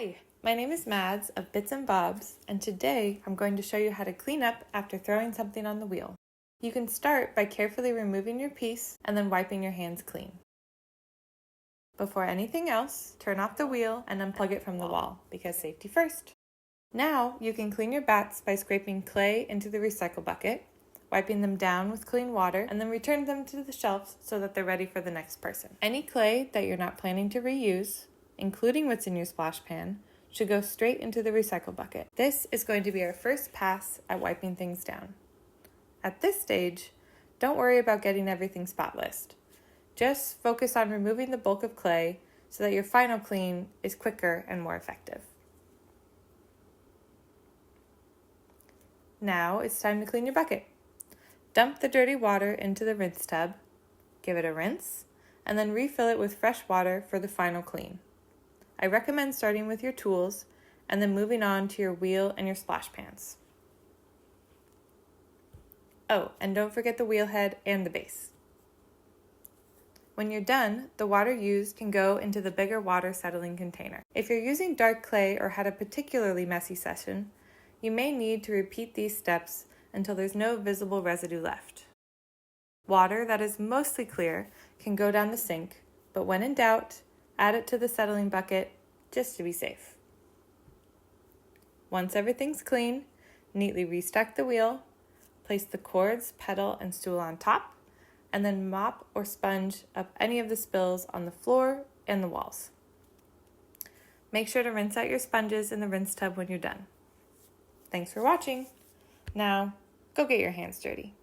Hi, my name is Mads of Bits and Bobs, and today I'm going to show you how to clean up after throwing something on the wheel. You can start by carefully removing your piece and then wiping your hands clean. Before anything else, turn off the wheel and unplug it from the wall, because safety first. Now you can clean your bats by scraping clay into the recycle bucket, wiping them down with clean water, and then return them to the shelves so that they're ready for the next person. Any clay that you're not planning to reuse, including what's in your splash pan, should go straight into the recycle bucket. This is going to be our first pass at wiping things down. At this stage, don't worry about getting everything spotless. Just focus on removing the bulk of clay so that your final clean is quicker and more effective. Now it's time to clean your bucket. Dump the dirty water into the rinse tub, give it a rinse, and then refill it with fresh water for the final clean. I recommend starting with your tools and then moving on to your wheel and your splash pans. Oh, and don't forget the wheel head and the base. When you're done, the water used can go into the bigger water settling container. If you're using dark clay or had a particularly messy session, you may need to repeat these steps until there's no visible residue left. Water that is mostly clear can go down the sink, but when in doubt, add it to the settling bucket just to be safe. Once everything's clean, neatly restock the wheel, place the cords, pedal, and stool on top, and then mop or sponge up any of the spills on the floor and the walls. Make sure to rinse out your sponges in the rinse tub when you're done. Thanks for watching. Now, go get your hands dirty.